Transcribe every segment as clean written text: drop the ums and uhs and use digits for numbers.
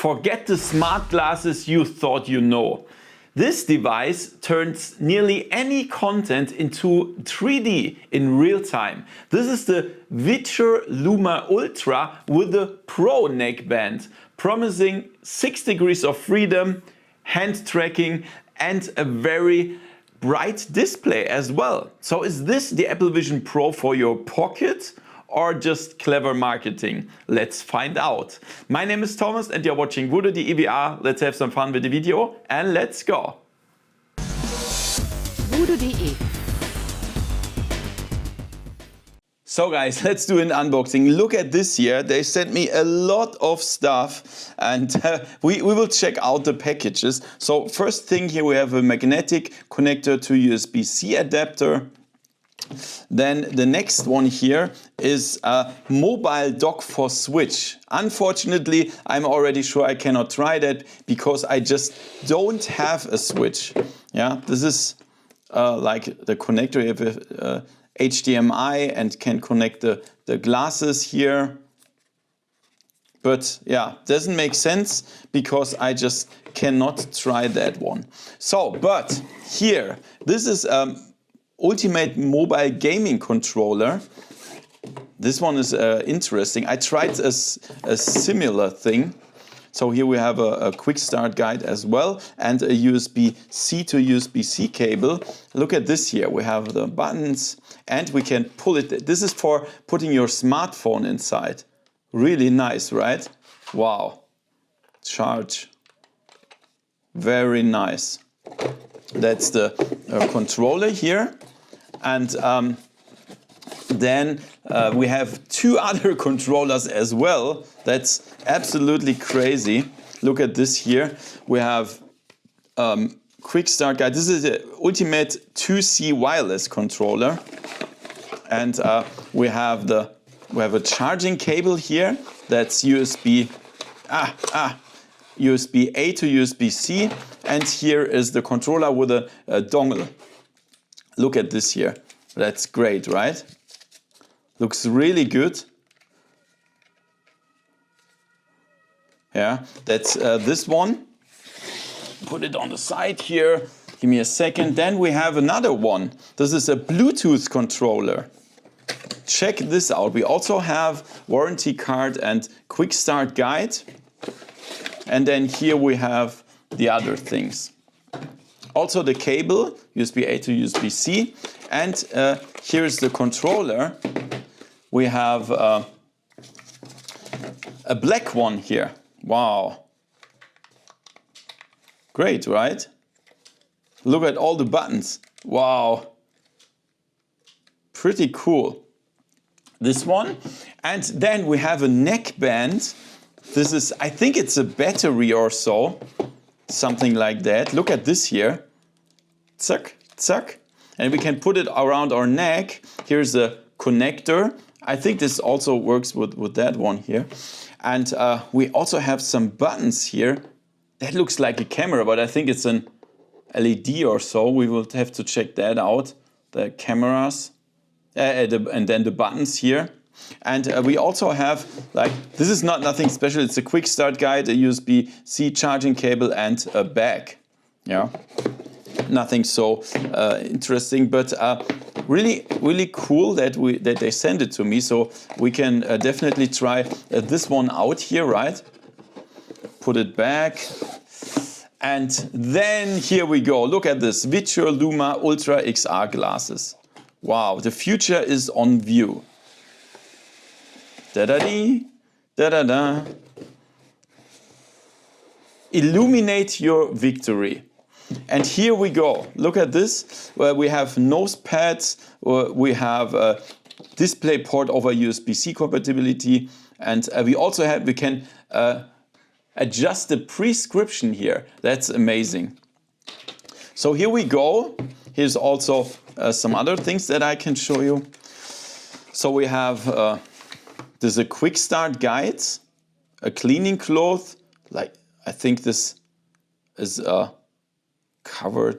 Forget the smart glasses you thought you know. This device turns nearly any content into 3D in real time. This is the Viture Luma Ultra with the Pro Neckband, promising 6 degrees of freedom, hand tracking and a very bright display as well. So is this the Apple Vision Pro for your pocket? Or just clever marketing? Let's find out. My name is Thomas and you're watching VoodooDE VR. Let's have some fun with the video and let's go. VoodooDE. So guys, let's do an unboxing. Look at this here. They sent me a lot of stuff and we will check out the packages. So first thing here, we have a magnetic connector to USB-C adapter. Then the next one here is a mobile dock for Switch. Unfortunately, I'm already sure I cannot try that because I just don't have a Switch. Yeah, this is like the connector. You have HDMI and can connect the glasses here. But yeah, doesn't make sense because I just cannot try that one. So, but here, this is ultimate mobile gaming controller. This one is interesting. I tried a similar thing. So here we have a quick start guide as well and a USB-C to USB-C cable. Look at this here. We have the buttons and we can pull it. This is for putting your smartphone inside. Really nice, right? Wow. Charge. Very nice. That's the controller here. And then we have two other controllers as well. That's absolutely crazy. Look at this here. We have quick start guide. This is the ultimate 2C wireless controller. And we have a charging cable here. That's USB A to USB-C. And here is the controller with a dongle. Look at this here. That's great, right? Looks really good. Yeah, that's this one. Put it on the side here. Give me a second. Then we have another one. This is a Bluetooth controller. Check this out. We also have warranty card and quick start guide. And then here we have the other things. Also the cable, USB A to USB-C. And here's the controller. We have a black one here. Wow. Great, right? Look at all the buttons. Wow. Pretty cool. This one. And then we have a neckband. This is, I think it's a battery or so. Something like that. Look at this here. Zack, zack. And we can put it around our neck. Here's a connector. I think this also works with that one here. And we also have some buttons here. That looks like a camera, but I think it's an LED or so. We will have to check that out. The cameras. And then the buttons here. And we also have, like, this is nothing special. It's a quick start guide, a USB-C charging cable and a bag. Yeah, nothing so interesting, but really, really cool that they send it to me. So we can definitely try this one out here, right? Put it back. And then here we go. Look at this, Viture Luma Ultra XR glasses. Wow, the future is on view. Da-da-dee, da-da-da. Illuminate your victory. And here we go. Look at this. Where we have nose pads. We have a display port over USB-C compatibility. And we can adjust the prescription here. That's amazing. So here we go. Here's also some other things that I can show you. So we have there's a quick start guide, a cleaning cloth, like I think this is a cover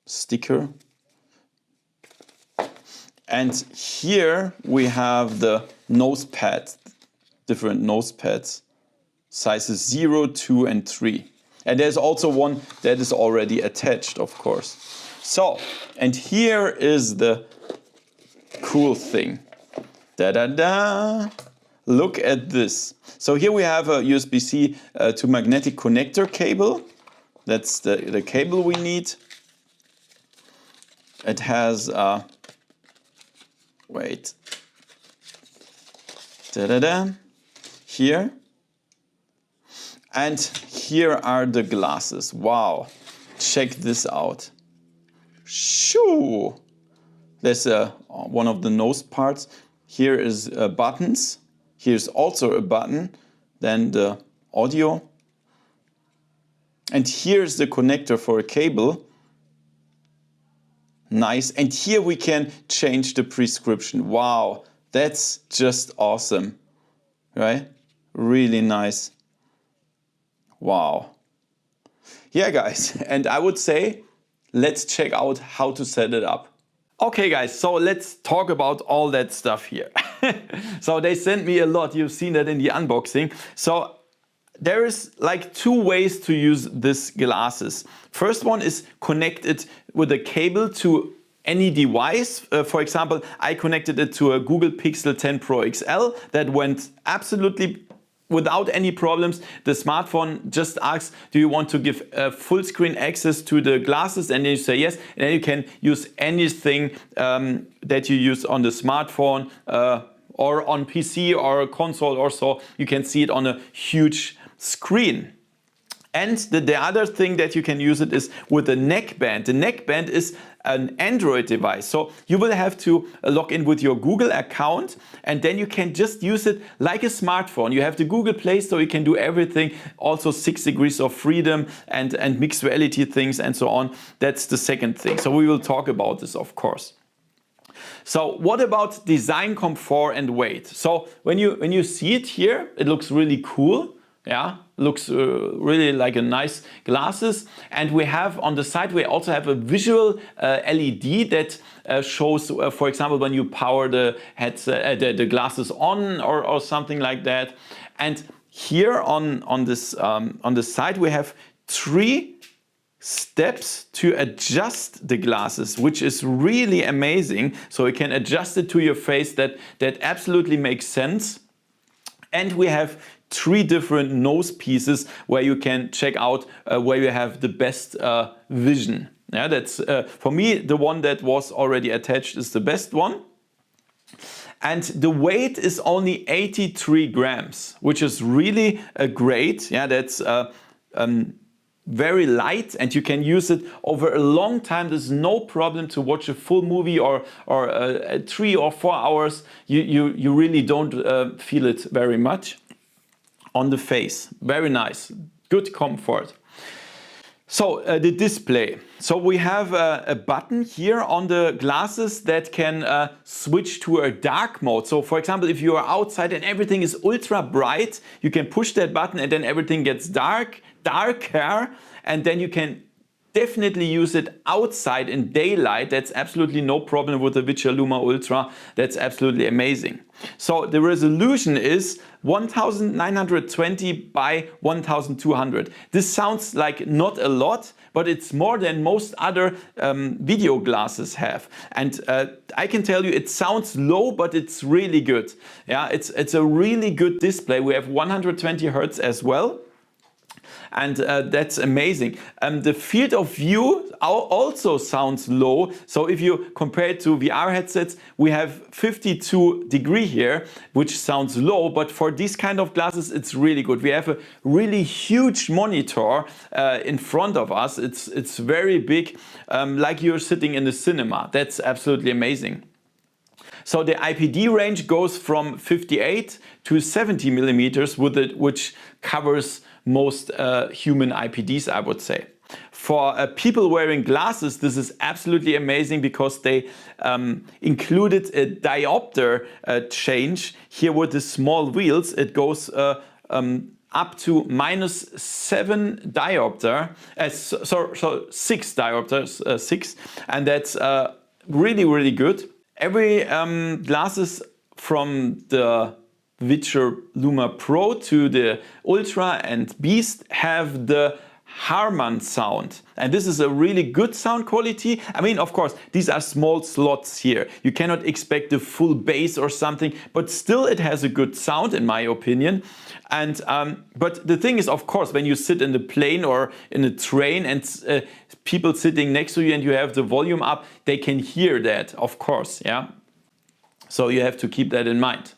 sticker. And here we have the nose pads, different nose pads. sizes 0, 2 and 3. And there's also one that is already attached, of course. So, and here is the cool thing. Da-da-da! Look at this. So here we have a USB-C to magnetic connector cable. That's the cable we need. It has, wait, da-da-da, here. And here are the glasses. Wow, check this out. Shoo! There's one of the nose parts. Here is buttons. Here's also a button. Then the audio. And here's the connector for a cable. Nice. And here we can change the prescription. Wow, that's just awesome, right? Really nice. Wow. Yeah, guys, and I would say, let's check out how to set it up. Okay, guys, so let's talk about all that stuff here. So they sent me a lot. You've seen that in the unboxing. So there is like 2 ways to use these glasses. First one is connect it with a cable to any device. For example, I connected it to a Google Pixel 10 Pro XL. That went absolutely without any problems. The smartphone just asks, do you want to give full screen access to the glasses? And then you say yes. And then you can use anything that you use on the smartphone or on PC or a console or so. You can see it on a huge screen. And the other thing that you can use it is with the neckband. The neckband is an Android device. So you will have to log in with your Google account and then you can just use it like a smartphone. You have the Google Play Store, you can do everything. Also 6 degrees of freedom and mixed reality things and so on. That's the second thing. So we will talk about this, of course. So what about design, comfort and weight? So when you see it here, it looks really cool. Yeah, looks really like a nice glasses. And we have on the side, we also have a visual LED that shows, for example, when you power the the glasses on or something like that. And here on the side, we have 3 steps to adjust the glasses, which is really amazing. So you can adjust it to your face. That absolutely makes sense. And we have 3 different nose pieces where you can check out where you have the best vision. Yeah, that's for me, the one that was already attached is the best one. And the weight is only 83 grams, which is really great. Yeah, that's very light and you can use it over a long time. There's no problem to watch a full movie or 3 or 4 hours. You really don't feel it very much on the face. Very nice, good comfort. So the display. So we have a button here on the glasses that can switch to a dark mode. So for example, if you are outside and everything is ultra bright, you can push that button and then everything gets darker, and then you can definitely use it outside in daylight. That's absolutely no problem with the Viture Luma Ultra. That's absolutely amazing. So the resolution is 1920 by 1200. This sounds like not a lot, but it's more than most other video glasses have. And I can tell you it sounds low, but it's really good. Yeah, it's a really good display. We have 120 Hertz as well. And that's amazing. The field of view also sounds low. So if you compare it to VR headsets, we have 52 degree here, which sounds low, but for these kind of glasses, it's really good. We have a really huge monitor in front of us. It's very big, like you're sitting in the cinema. That's absolutely amazing. So the IPD range goes from 58 to 70 millimeters, which covers most human IPDs, I would say. For people wearing glasses, this is absolutely amazing because they included a diopter change. Here with the small wheels, it goes up to -7 diopter, so 6 diopters, 6, and that's really, really good. Every glasses from the Viture Luma Pro to the Ultra and Beast have the Harman sound, and this is a really good sound quality. I mean, of course, these are small slots here. You cannot expect a full bass or something, but still it has a good sound in my opinion. And but the thing is, of course, when you sit in the plane or in a train and people sitting next to you and you have the volume up, they can hear that, of course, yeah. So you have to keep that in mind.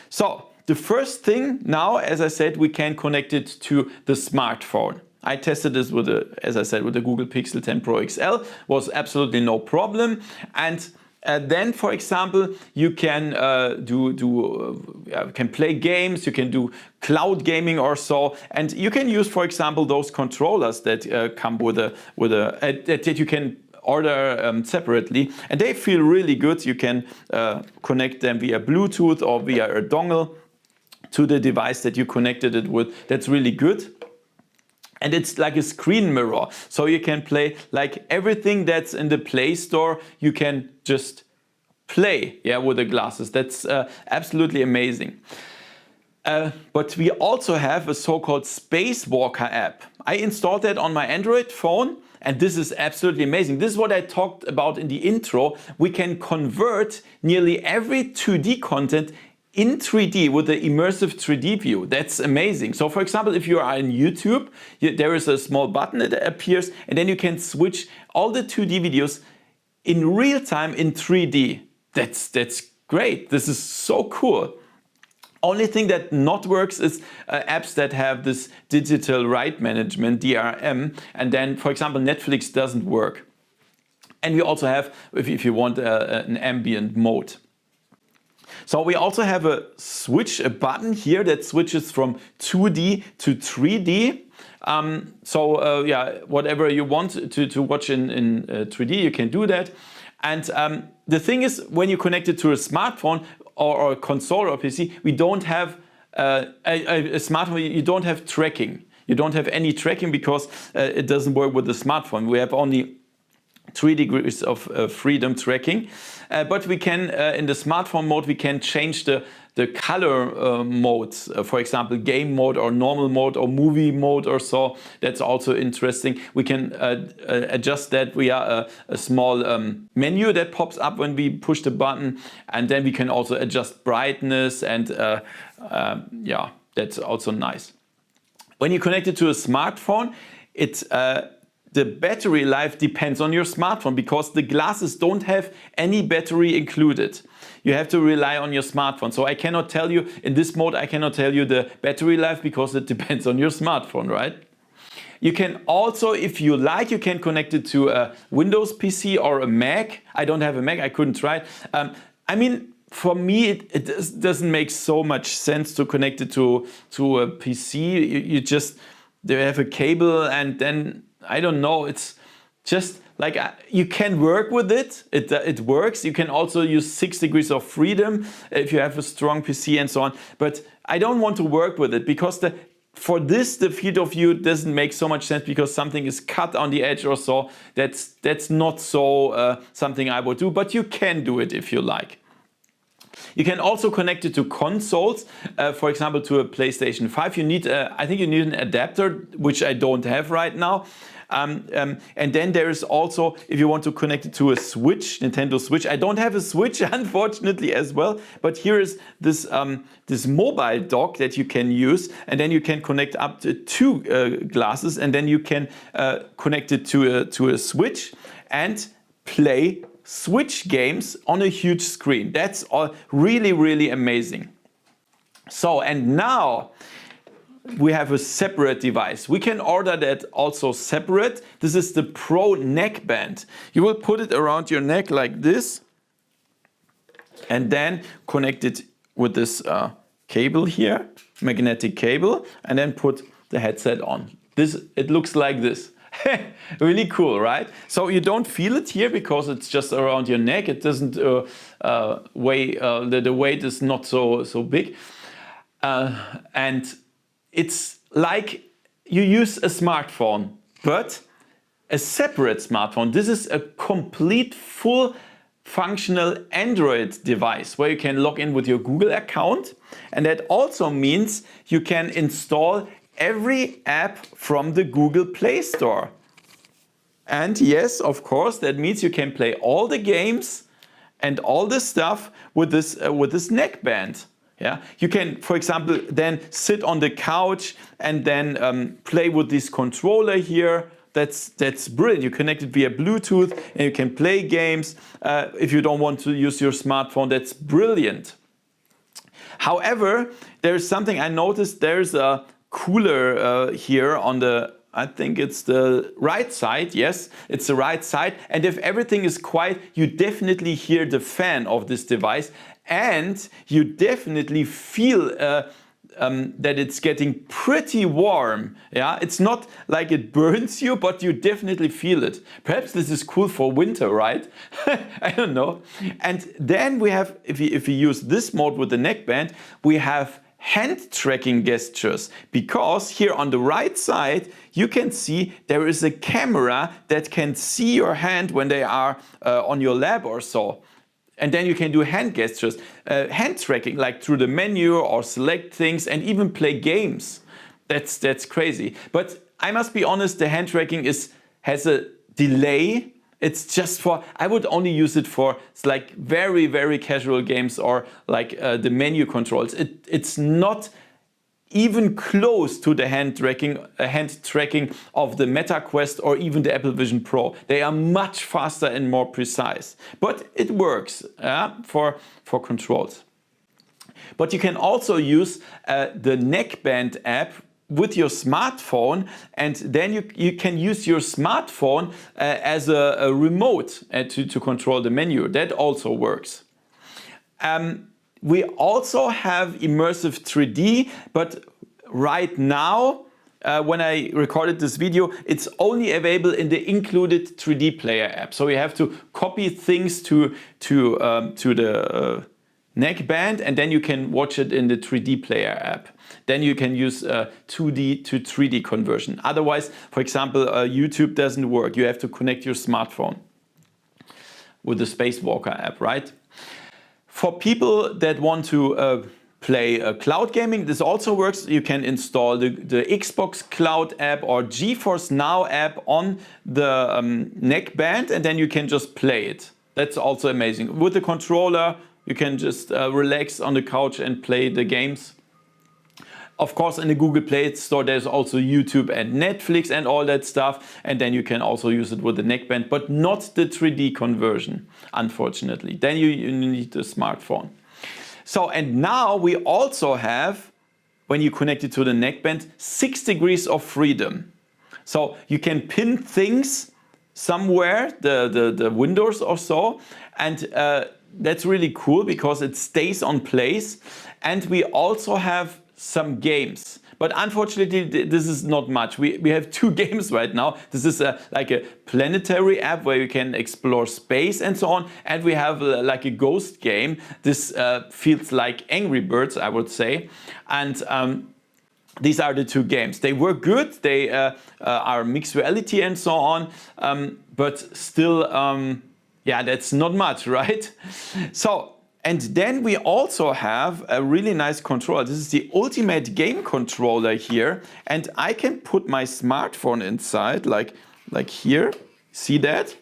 So the first thing now, as I said, we can connect it to the smartphone. I tested this with as I said, with the Google Pixel 10 Pro XL, was absolutely no problem. And then, for example, you can can play games, you can do cloud gaming or so, and you can use, for example, those controllers that come with that you can order separately, and they feel really good. You can connect them via Bluetooth or via a dongle to the device that you connected it with. That's really good. And it's like a screen mirror, so you can play like everything that's in the Play Store. You can just play, yeah, with the glasses. That's absolutely amazing. But we also have a so-called Spacewalker app. I installed that on my Android phone, and this is absolutely amazing. This is what I talked about in the intro. We can convert nearly every 2D content in 3D with the immersive 3D view. That's amazing. So for example, if you are on YouTube, there is a small button that appears, and then you can switch all the 2D videos in real time in 3D. That's great. This is so cool. Only thing that not works is apps that have this digital right management, DRM, and then, for example, Netflix doesn't work. And we also have, if you want, an ambient mode. So we also have a button here that switches from 2D to 3D. Yeah, whatever you want to watch in 3D, you can do that. And the thing is, when you connect it to a smartphone or a console or PC, we don't have a smartphone. You don't have tracking. You don't have any tracking because it doesn't work with the smartphone. We have only 3 degrees of freedom tracking, but we can in the smartphone mode we can change the color modes, for example game mode or normal mode or movie mode or so. That's also interesting. We can adjust that via a small menu that pops up when we push the button, and then we can also adjust brightness, and yeah, that's also nice. When you connect it to a smartphone, it's the battery life depends on your smartphone because the glasses don't have any battery included. You have to rely on your smartphone. So I cannot tell you, in this mode, I cannot tell you the battery life because it depends on your smartphone, right? You can also, if you like, you can connect it to a Windows PC or a Mac. I don't have a Mac, I couldn't try it. I mean, for me, it doesn't make so much sense to connect it to a PC. You just, they have a cable and then, I don't know, it's just like you can work with it. It works. You can also use 6 degrees of freedom if you have a strong PC and so on. But I don't want to work with it because for this, the field of view doesn't make so much sense because something is cut on the edge or so. That's not so something I would do, but you can do it if you like. You can also connect it to consoles, for example, to a PlayStation 5. You need, I think you need an adapter, which I don't have right now. And then there is also, if you want to connect it to a Switch, Nintendo Switch. I don't have a Switch, unfortunately, as well. But here is this this mobile dock that you can use, and then you can connect up to 2 glasses, and then you can connect it to a Switch and play Switch games on a huge screen. That's all really, really amazing. So, and now we have a separate device. We can order that also separate. This is the Pro Neckband. You will put it around your neck like this and then connect it with this cable here, magnetic cable, and then put the headset on. It looks like this. Really cool, right? So you don't feel it here because it's just around your neck. It doesn't weigh, the weight is not so big. And it's like you use a smartphone, but a separate smartphone. This is a complete full functional Android device where you can log in with your Google account. And that also means you can install every app from the Google Play Store. And yes, of course, that means you can play all the games and all the stuff with this neckband. Yeah, you can, for example, then sit on the couch and then play with this controller here. That's brilliant. You connect it via Bluetooth and you can play games. If you don't want to use your smartphone, that's brilliant. However, there's something I noticed. There's a cooler here on the, I think it's the right side. Yes, it's the right side. And if everything is quiet, you definitely hear the fan of this device. And you definitely feel that it's getting pretty warm. Yeah, it's not like it burns you, but you definitely feel it. Perhaps this is cool for winter, right? I don't know. And then we have, if we use this mode with the neckband, we have hand tracking gestures, because here on the right side you can see there is a camera that can see your hand when they are on your lap or so. And then you can do hand gestures, hand tracking, like through the menu or select things and even play games. That's crazy. But I must be honest, the hand tracking has a delay. It's just for, I would only use it for like very, very casual games or like the menu controls. It's not even close to the hand tracking of the Meta Quest or even the Apple Vision Pro. They are much faster and more precise, but it works for controls. But you can also use the neckband app with your smartphone, and then you can use your smartphone as a remote to control the menu. That also works. We also have Immersive 3D, but right now, when I recorded this video, it's only available in the included 3D player app. So you have to copy things to the neckband, and then you can watch it in the 3D player app. Then you can use 2D to 3D conversion. Otherwise, for example, YouTube doesn't work. You have to connect your smartphone with the Spacewalker app, right? For people that want to play cloud gaming, this also works. You can install the Xbox Cloud app or GeForce Now app on the neckband, and then you can just play it. That's also amazing. With the controller, you can just relax on the couch and play the games. Of course, in the Google Play Store, there's also YouTube and Netflix and all that stuff. And then you can also use it with the neckband, but not the 3D conversion, unfortunately. Then you need a smartphone. So, and now we also have, when you connect it to the neckband, 6 degrees of freedom. So you can pin things somewhere, the windows or so. And that's really cool because it stays on place. And we also have some games, but unfortunately this is not much. We have 2 games right now. This is like a planetary app where you can explore space and so on, and we have like a ghost game. This feels like Angry Birds, I would say, and these are the 2 games. They were good, they are mixed reality and so on, but still, yeah, that's not much, right? So, and then we also have a really nice controller. This is the ultimate game controller here. And I can put my smartphone inside, like here. See that?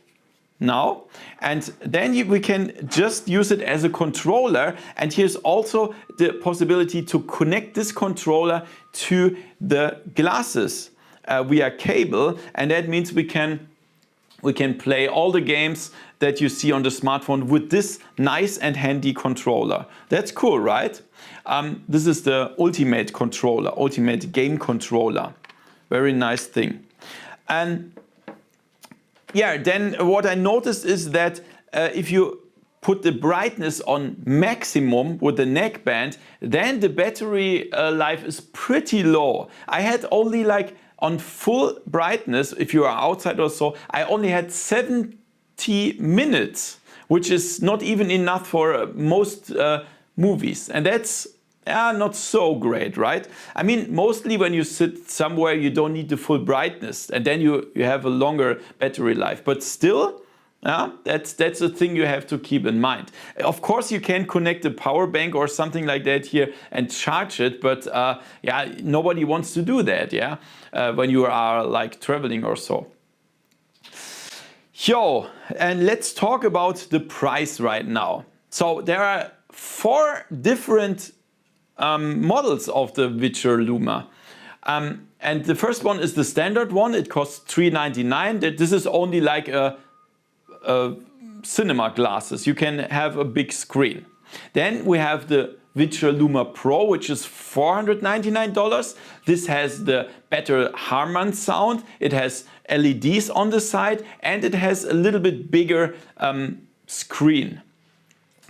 Now. And then we can just use it as a controller. And here's also the possibility to connect this controller to the glasses via cable. And that means we can play all the games that you see on the smartphone with this nice and handy controller. That's cool, right? This is the ultimate controller, ultimate game controller. Very nice thing. And yeah, then what I noticed is that if you put the brightness on maximum with the neckband, then the battery life is pretty low. I had only like on full brightness, if you are outside or so, I only had 70 minutes, which is not even enough for most movies. And that's not so great, right? I mean, mostly when you sit somewhere, you don't need the full brightness, and then you have a longer battery life. But still, Yeah, that's a thing you have to keep in mind. Of course, you can connect a power bank or something like that here and charge it, but yeah, nobody wants to do that, yeah, when you are like traveling or so. Yo, and let's talk about the price right now. So there are 4 different models of the Viture Luma. And the first one is the standard one. It costs $399. This is only like a cinema glasses. You can have a big screen. Then we have the Viture Luma Pro, which is $499. This has the better Harman sound. It has LEDs on the side and it has a little bit bigger screen.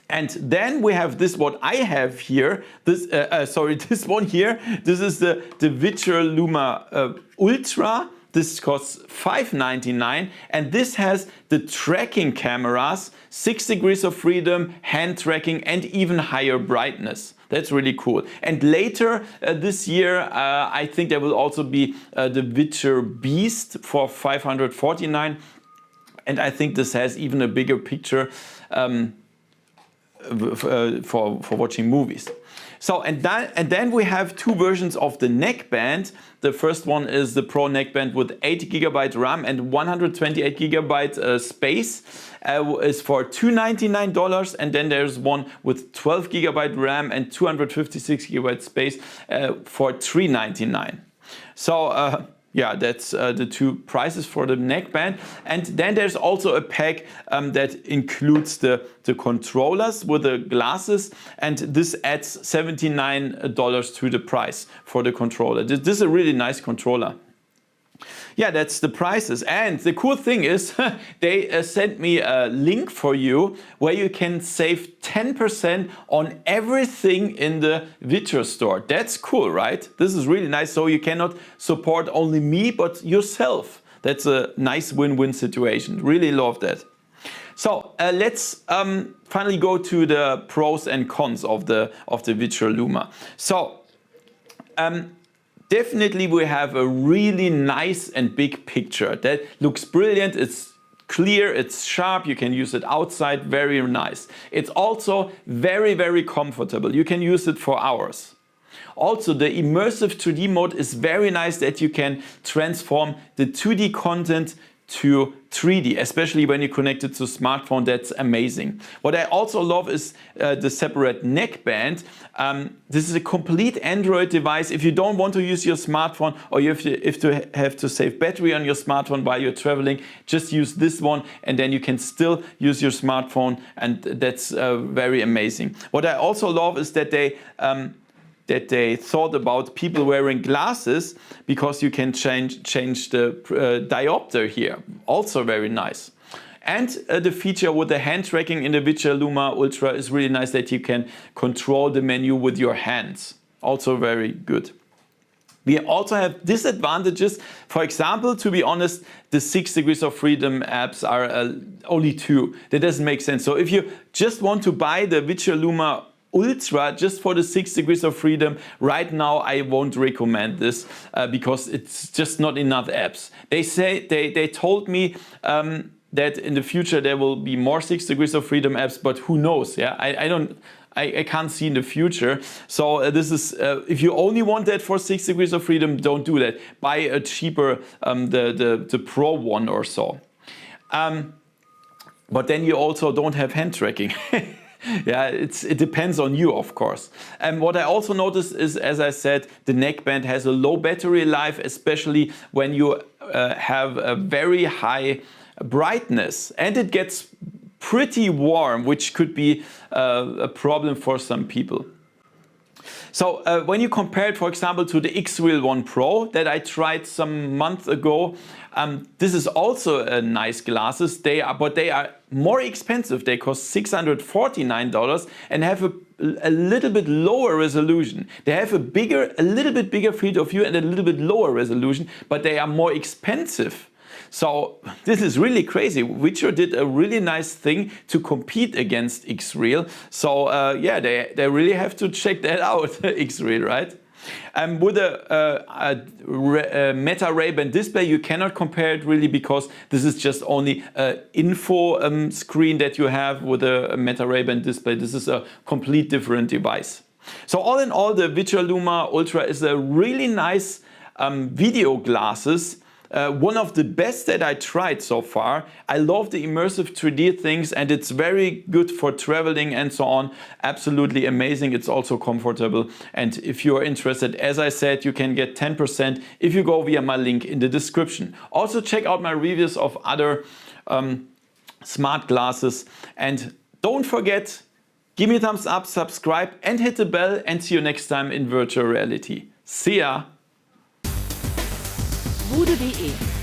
And then we have this, what I have here, this, this one here. This is the Viture Luma Ultra. This costs $599, and this has the tracking cameras, 6 degrees of freedom, hand tracking, and even higher brightness. That's really cool. And later this year, I think there will also be the Viture Beast for $549, and I think this has even a bigger picture for watching movies. So and then we have 2 versions of the neckband. The first one is the Pro Neckband with 8 GB RAM and 128 GB space. Is for $299, and then there's one with 12 GB RAM and 256 GB space for $399. So yeah, that's the 2 prices for the neckband. And then there's also a pack that includes the controllers with the glasses, and this adds $79 to the price for the controller. This is a really nice controller. Yeah, that's the prices. And the cool thing is they sent me a link for you where you can save 10% on everything in the Viture store. That's cool, right? This is really nice. So you cannot support only me, but yourself. That's a nice win-win situation. Really love that. So let's finally go to the pros and cons of the Viture Luma. So definitely we have a really nice and big picture that looks brilliant. It's clear, it's sharp, you can use it outside, very nice. It's also very, very comfortable. You can use it for hours. Also, the immersive 3D mode is very nice, that you can transform the 2D content to 3D, especially when you connect it to smartphone. That's amazing. What I also love is the separate neckband. This is a complete Android device. If you don't want to use your smartphone, or you have to save battery on your smartphone while you're traveling, just use this one, and then you can still use your smartphone, and that's very amazing. What I also love is that they thought about people wearing glasses, because you can change the diopter here. Also very nice. And the feature with the hand tracking in the Viture Luma Ultra is really nice, that you can control the menu with your hands. Also very good. We also have disadvantages. For example, to be honest, the 6 degrees of freedom apps are only 2. That doesn't make sense. So if you just want to buy the Viture Luma Ultra just for the 6 degrees of freedom, right now I won't recommend this because it's just not enough apps. They told me that in the future there will be more 6 degrees of freedom apps, but who knows? Yeah, I can't see in the future. So this is if you only want that for 6 degrees of freedom, don't do that. Buy a cheaper the Pro one or so. But then you also don't have hand tracking. Yeah, it depends on you, of course. And what I also noticed is, as I said, the neckband has a low battery life, especially when you have a very high brightness, and it gets pretty warm, which could be a problem for some people. So when you compare it, for example, to the Xreal One Pro that I tried some months ago, this is also a nice glasses. But they are more expensive. They cost $649 and have a little bit lower resolution. They have a little bit bigger field of view and a little bit lower resolution, but they are more expensive. So this is really crazy. Viture did a really nice thing to compete against Xreal. So yeah, they really have to check that out, Xreal, right? With a Meta Ray-Ban display, you cannot compare it really, because this is just only an info screen that you have. With a Meta Ray-Ban display, this is a complete different device. So all in all, the Viture Luma Ultra is a really nice video glasses. One of the best that I tried so far. I love the immersive 3D things, and it's very good for traveling and so on. Absolutely amazing. It's also comfortable. And if you are interested, as I said, you can get 10% if you go via my link in the description. Also check out my reviews of other smart glasses. And don't forget, give me a thumbs up, subscribe and hit the bell, and see you next time in virtual reality. See ya! VoodooDE